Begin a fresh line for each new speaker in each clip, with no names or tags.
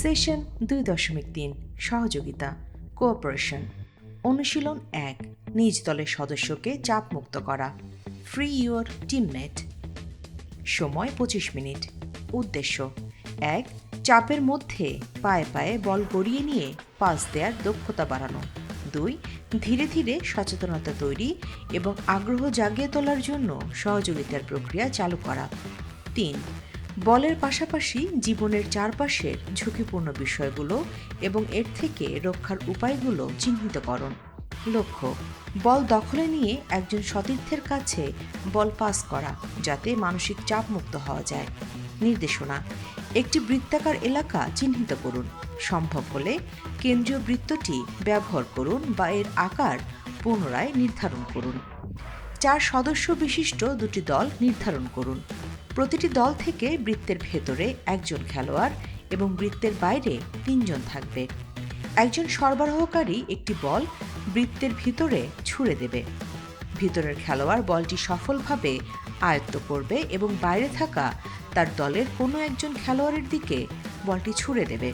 Session 2.3 সহযোগিতা cooperation. অনুশীলন 1 নিজ দলের সদস্যকে চাপমুক্ত করা। Free your teammate. সময় 25 মিনিট। উদ্দেশ্য 1 চাপের মধ্যে পায়ে পায়ে বল গড়িয়ে নিয়ে পাস দেওয়ার দক্ষতা বাড়ানো। 2 ধীরে ধীরে সচেতনতা তৈরি এবং আগ্রহ জাগিয়ে তোলার জন্য সহযোগিতার প্রক্রিয়া চালু করা। 3 বলের পাশাপাশি জীবনের চারপাশের ঝুঁকিপূর্ণ বিষয়গুলো এবং এর থেকে রক্ষার উপায়গুলো চিহ্নিতকরণ। লক্ষ্য বল দখলে নিয়ে একজন সতীর্থের কাছে বল পাস করা যাতে মানসিক চাপমুক্ত হওয়া যায়। নির্দেশনা একটি বৃত্তাকার এলাকা চিহ্নিত করুন। সম্ভব হলে কেন্দ্রীয় বৃত্তটি ব্যবহার করুন বা এর আকার পুনরায় নির্ধারণ করুন। 4 সদস্য বিশিষ্ট দুটি দল নির্ধারণ করুন। প্রতিটি দল থেকে বৃত্তের ভেতরে একজন খেলোয়াড় এবং বৃত্তের বাইরে 3 জন থাকবে। একজন সরবরাহকারী একটি বল বৃত্তের ভিতরে ছুড়ে দেবে। ভিতরের খেলোয়াড় বলটি সফলভাবে আয়ত্ত করবে এবং বাইরে থাকা তার দলের কোনো একজন খেলোয়াড়ের দিকে বলটি ছুড়ে দেবে।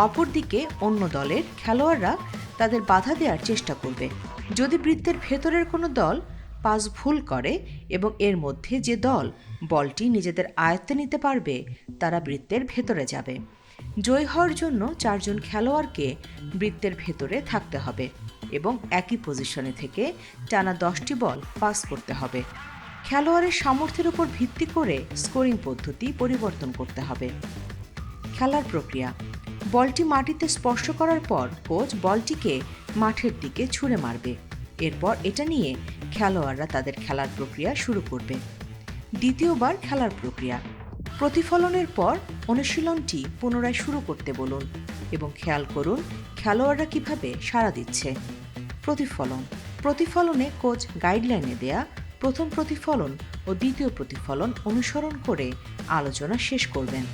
অপরদিকে অন্য দলের খেলোয়াড়রা তাদের বাধা দেওয়ার চেষ্টা করবে। যদি বৃত্তের ভেতরের কোনো দল পাস ভুল করে এবং এর মধ্যে যে দল বলটি নিজেদের আয়ত্তে নিতে পারবে তারা বৃত্তের ভেতরে যাবে। জয়ী হওয়ার জন্য 4 জন খেলোয়াড়কে বৃত্তের ভেতরে থাকতে হবে এবং একই পজিশনে থেকে টানা 10টি বল পাস করতে হবে। খেলোয়াড়ের সামর্থ্যের উপর ভিত্তি করে স্কোরিং পদ্ধতি পরিবর্তন করতে হবে। খেলার প্রক্রিয়া বলটি মাটিতে স্পর্শ করার পর কোচ বলটিকে মাঠের দিকে ছুঁড়ে মারবে। এরপর এটা নিয়ে খেলোয়াড়রা তাদের খেলার প্রক্রিয়া শুরু করবে। দ্বিতীয়বার খেলার প্রক্রিয়া প্রতিফলনের পর অনুশীলনটি পুনরায় শুরু করতে বলুন এবং খেয়াল করুন খেলোয়াড়রা কিভাবে সাড়া দিচ্ছে। প্রতিফলনে কোচ গাইডলাইনে দেয়া প্রথম প্রতিফলন ও দ্বিতীয় প্রতিফলন অনুসরণ করে আলোচনা শেষ করবেন।